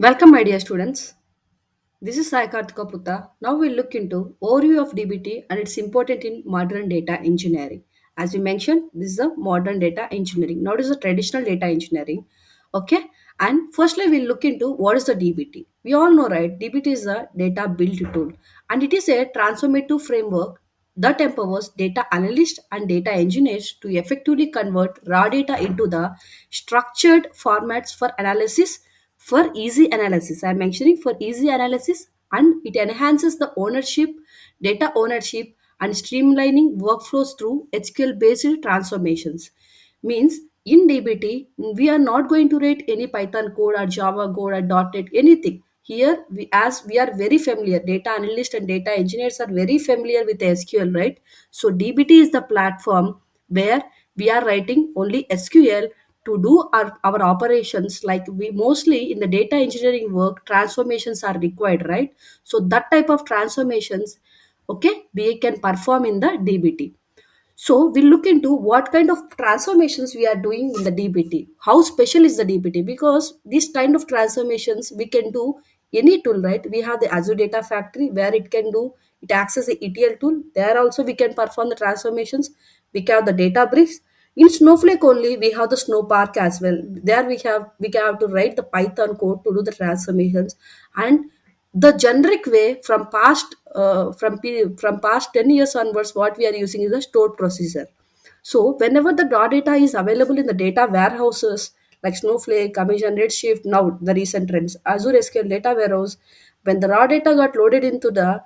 Welcome, my dear students. This is Sai Karthika Putta. Now we'll look into overview of DBT and its important in modern data engineering. As we mentioned, this is a modern data engineering. Not is a traditional data engineering. Okay. And firstly, we'll look into what is the DBT. We all know, right? DBT is a data build tool, and it is a transformative framework that empowers data analysts and data engineers to effectively convert raw data into the structured formats for analysis for easy analysis. I'm mentioning for easy analysis, and it enhances the ownership, data ownership, and streamlining workflows through SQL based transformations. Means in DBT, we are not going to write any Python code or Java code or .NET, anything. Here, as we are very familiar, data analysts and data engineers are very familiar with SQL, right? So DBT is the platform where we are writing only SQL to do our operations. Like we mostly in the data engineering work, transformations are required, right? So that type of transformations, okay, we can perform in the DBT. So we'll look into what kind of transformations we are doing in the DBT. How special is the DBT? Because this kind of transformations we can do any tool, right? We have the Azure Data Factory where it can do, it acts as a ETL tool. There also we can perform the transformations. We have the Databricks. In Snowflake only we have the Snowpark as well. There we can have to write the Python code to do the transformations. And the generic way from from past 10 years onwards, what we are using is the stored procedure. So whenever the raw data is available in the data warehouses like Snowflake, Amazon Redshift, now the recent trends, Azure SQL data warehouse, when the raw data got loaded into the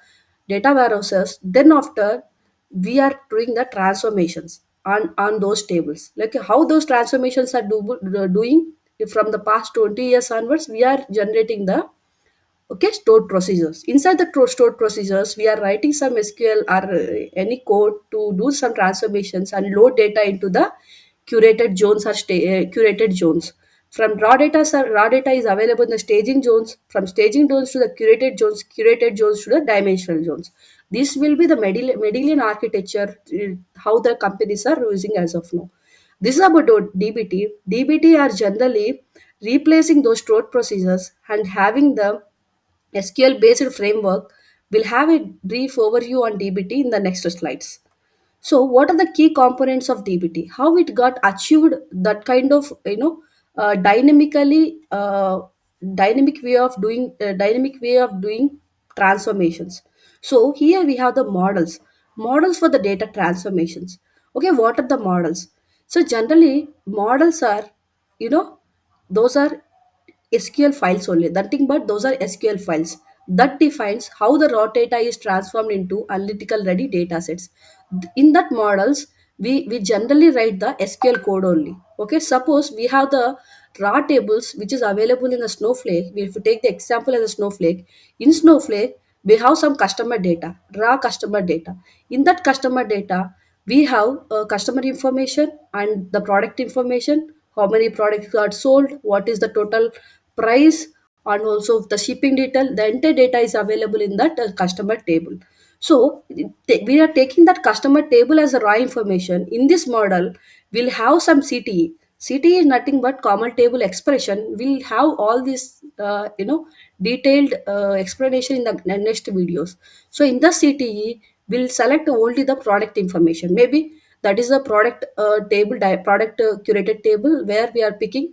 data warehouses, then after we are doing the transformations on those tables. Like how those transformations are doing from the past 20 years onwards, we are generating the okay stored procedures. Inside the stored procedures we are writing some SQL or any code to do some transformations and load data into the curated zones or curated zones. From raw data is available in the staging zones. From staging zones to the curated zones to the dimensional zones. This will be the Mendelian architecture, how the companies are using as of now. This is about DBT. DBT are generally replacing those stored procedures and having the SQL based framework. We'll have a brief overview on DBT in the next slides. So, what are the key components of DBT? How it got achieved that kind of dynamically dynamic way of doing transformations. So here we have the models for the data transformations. Okay, what are the models? So generally models are, you know, those are SQL files only. Nothing but those are SQL files that defines how the raw data is transformed into analytical ready data sets. In that models, we generally write the SQL code only. Okay, suppose we have the raw tables which is available in the Snowflake. If you take the example as a Snowflake, in Snowflake we have some customer data, raw customer data. In that customer data, we have customer information and the product information, how many products got sold, what is the total price, and also the shipping detail. The entire data is available in that customer table. So we are taking that customer table as a raw information. In this model we'll have some CTE. CTE is nothing but common table expression. We'll have all this detailed explanation in the next videos. So in the CTE we'll select only the product information. Maybe that is a product product curated table where we are picking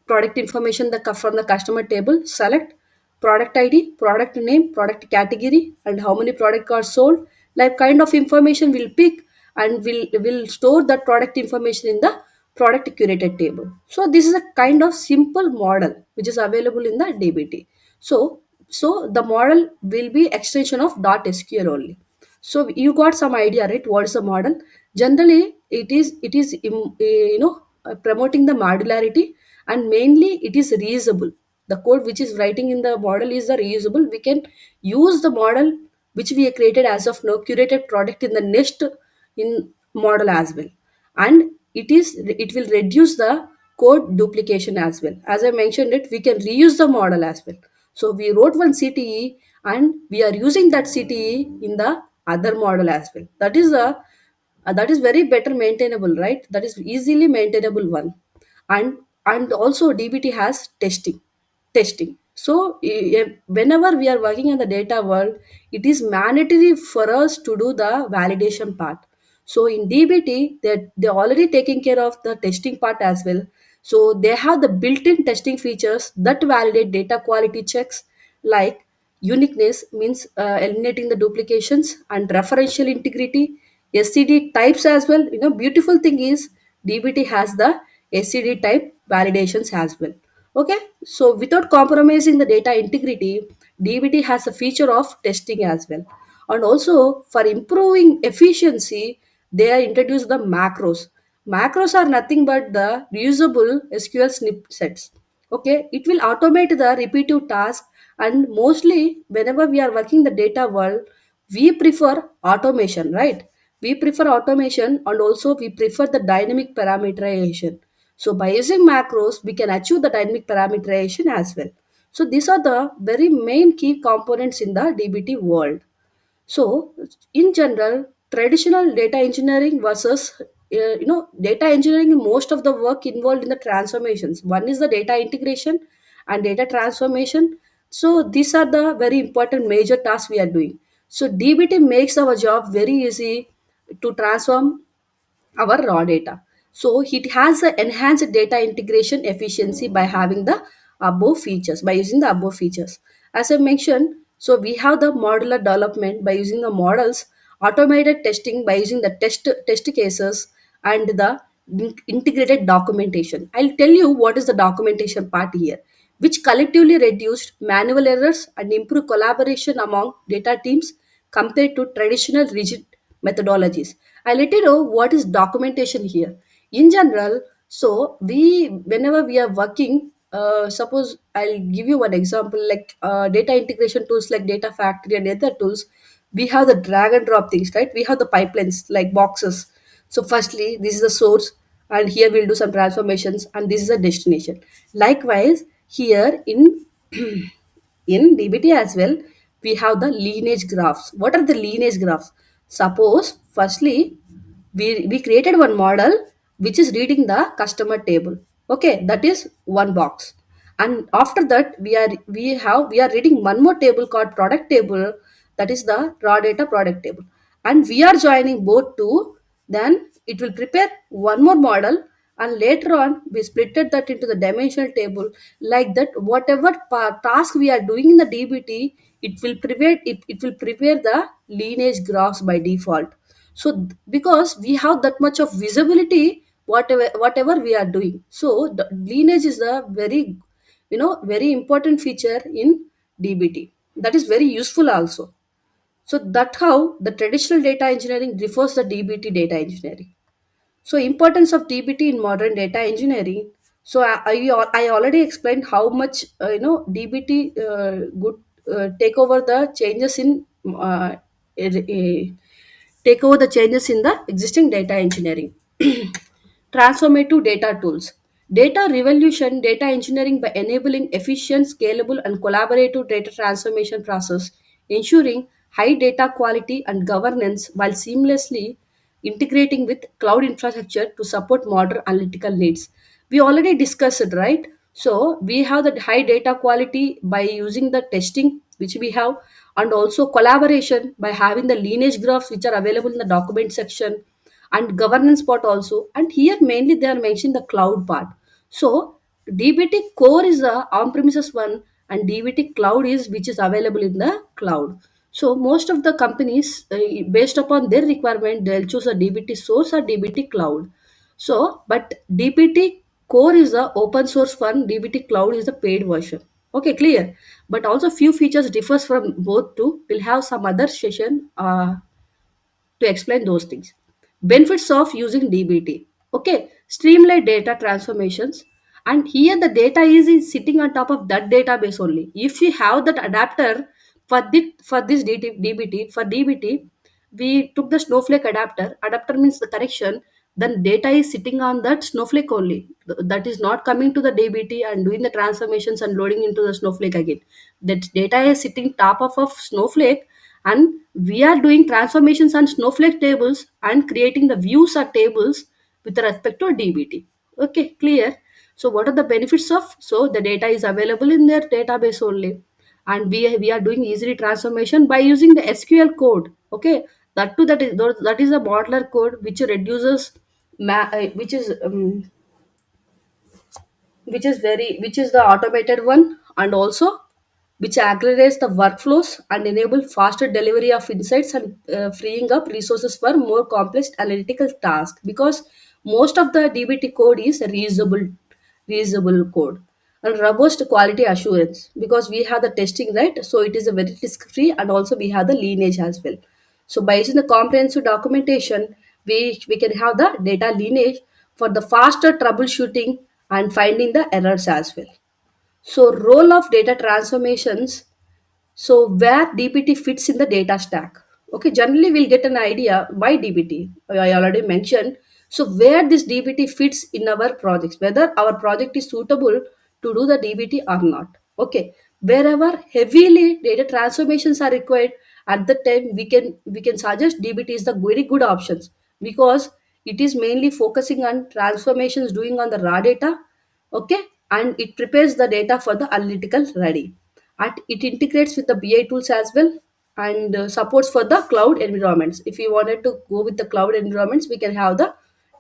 product information from the customer table. Select product ID, product name, product category, and how many product are sold. Like kind of information we'll pick, and we'll store that product information in the product curated table. So this is a kind of simple model which is available in the DBT. So the model will be extension of .sql only. So you got some idea, right? What is the model? Generally it is promoting the modularity, and mainly it is reusable. The code which is writing in the model is the reusable. We can use the model which we have created as of now, curated product, in the next in model as well. And it will reduce the code duplication as well. As I mentioned it, we can reuse the model as well. So we wrote one CTE and we are using that CTE in the other model as well. That is very better maintainable, right? That is easily maintainable one. And also DBT has testing. So whenever we are working in the data world, it is mandatory for us to do the validation part. So in DBT, they're already taking care of the testing part as well. So they have the built-in testing features that validate data quality checks, like uniqueness means eliminating the duplications, and referential integrity, SCD types as well. Beautiful thing is DBT has the SCD type validations as well. Okay, so without compromising the data integrity, DBT has a feature of testing as well. And also for improving efficiency, they are introduced the macros. Macros are nothing but the reusable SQL snippets. Okay, it will automate the repetitive task, and mostly whenever we are working the data world, we prefer automation, right? We prefer automation, and also we prefer the dynamic parameterization. So by using macros, we can achieve the dynamic parameterization as well. So these are the very main key components in the DBT world. So, in general, traditional data engineering versus data engineering, most of the work involved in the transformations. One is the data integration and data transformation. So these are the very important major tasks we are doing. So DBT makes our job very easy to transform our raw data. So it has the enhanced data integration efficiency by having the above features, by using the above features. As I mentioned, so we have the modular development by using the models, automated testing by using the test cases, and the integrated documentation. I'll tell you what is the documentation part here, which collectively reduced manual errors and improved collaboration among data teams compared to traditional rigid methodologies. I'll let you know what is documentation here. In general, so whenever we are working, suppose I'll give you one example, like data integration tools like Data Factory and other tools. We have the drag and drop things, right? We have the pipelines like boxes. So, firstly, this is the source, and here we'll do some transformations, and this is a destination. Likewise, here in DBT as well, we have the lineage graphs. What are the lineage graphs? Suppose, firstly, we created one model which is reading the customer table. Okay, that is one box. And after that, we are reading one more table called product table, that is the raw data product table. And we are joining both two, then it will prepare one more model, and later on we splitted that into the dimensional table. Like that, whatever task we are doing in the DBT, it will prepare the lineage graphs by default. So because we have that much of visibility, whatever we are doing, so the lineage is a very important feature in DBT, that is very useful also. So that how the traditional data engineering differs the DBT data engineering. So importance of DBT in modern data engineering. So I already explained how much DBT good take over the changes in take over the changes in the existing data engineering. Transformative data tools. Data revolution, data engineering by enabling efficient, scalable, and collaborative data transformation process, ensuring high data quality and governance while seamlessly integrating with cloud infrastructure to support modern analytical needs. We already discussed it, right? So we have that high data quality by using the testing which we have, and also collaboration by having the lineage graphs which are available in the document section, and governance part also. And here mainly they are mentioning the cloud part. So DBT core is the on-premises one, and DBT cloud is which is available in the cloud. So most of the companies, based upon their requirement, they'll choose a DBT source or DBT cloud. So, but DBT core is the open source one, DBT cloud is the paid version. Okay, clear. But also few features differs from both two. We'll have some other session to explain those things. Benefits of using DBT. Okay, streamline data transformations. And here the data is sitting on top of that database only. If we have that adapter for this DBT, for DBT, we took the Snowflake adapter. Adapter means the correction. Then data is sitting on that Snowflake only. That is not coming to the DBT and doing the transformations and loading into the Snowflake again. That data is sitting top of Snowflake, and we are doing transformations on Snowflake tables and creating the views or tables with respect to DBT. Okay, clear. So what are the benefits of? So the data is available in their database only, and we are doing easily transformation by using the SQL code. Okay, that is a modular code which reduces which is the automated one, and also which accelerates the workflows and enable faster delivery of insights, and freeing up resources for more complex analytical tasks, because most of the dbt code is reusable code, and robust quality assurance, because we have the testing, right? So it is a very risk free, and also we have the lineage as well. So by using the comprehensive documentation, we can have the data lineage for the faster troubleshooting and finding the errors as well. So role of data transformations, so where DBT fits in the data stack. Okay, generally we'll get an idea why DBT. I already mentioned. So where this DBT fits in our projects, whether our project is suitable to do the DBT or not. Okay, wherever heavily data transformations are required, at the time we can suggest DBT is the very good options, because it is mainly focusing on transformations doing on the raw data. Okay, and it prepares the data for the analytical ready, and it integrates with the BI tools as well, and supports for the cloud environments. If you wanted to go with the cloud environments, we can have the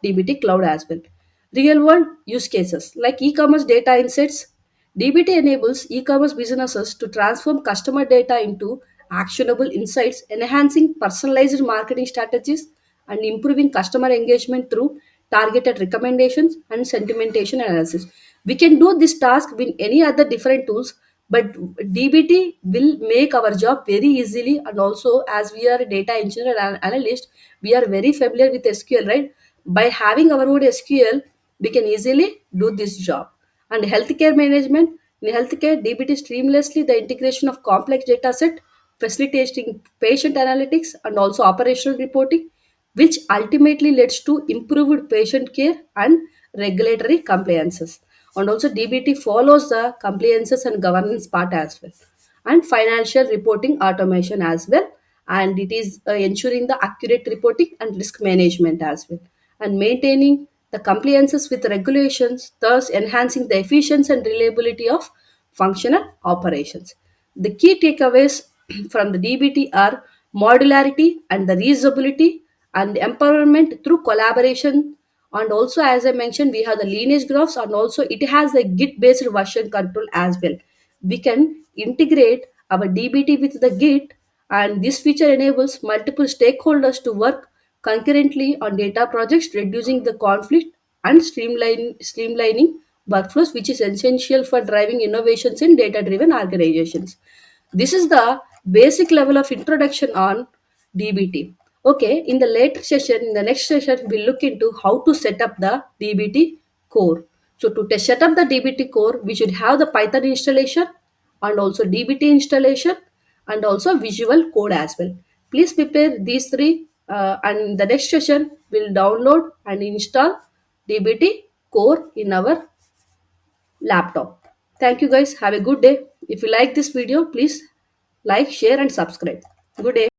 DBT cloud as well. Real world use cases like e-commerce data insights. DBT enables e-commerce businesses to transform customer data into actionable insights, enhancing personalized marketing strategies and improving customer engagement through targeted recommendations and sentimentation analysis. We can do this task with any other different tools, but DBT will make our job very easily. And also, as we are a data engineer and analyst, we are very familiar with SQL, right? By having our own SQL, we can easily do this job. And healthcare management, in healthcare, DBT streamlessly the integration of complex data set, facilitating patient analytics and also operational reporting, which ultimately leads to improved patient care and regulatory compliances. And also DBT follows the compliances and governance part as well, and financial reporting automation as well, and it is ensuring the accurate reporting and risk management as well, and maintaining the compliances with regulations, thus enhancing the efficiency and reliability of functional operations. The key takeaways from the DBT are modularity and the reusability and the empowerment through collaboration. And also, as I mentioned, we have the lineage graphs, and also it has the Git based version control as well. We can integrate our DBT with the Git, and this feature enables multiple stakeholders to work concurrently on data projects, reducing the conflict and streamlining workflows, which is essential for driving innovations in data driven organizations. This is the basic level of introduction on DBT. Okay, in the later session, in the next session, we'll look into how to set up the DBT core. So to set up the DBT core, we should have the Python installation, and also DBT installation, and also visual code as well. Please prepare these three, and the next session will download and install DBT core in our laptop. Thank you guys. Have a good day. If you like this video, please like, share, and subscribe. Good day.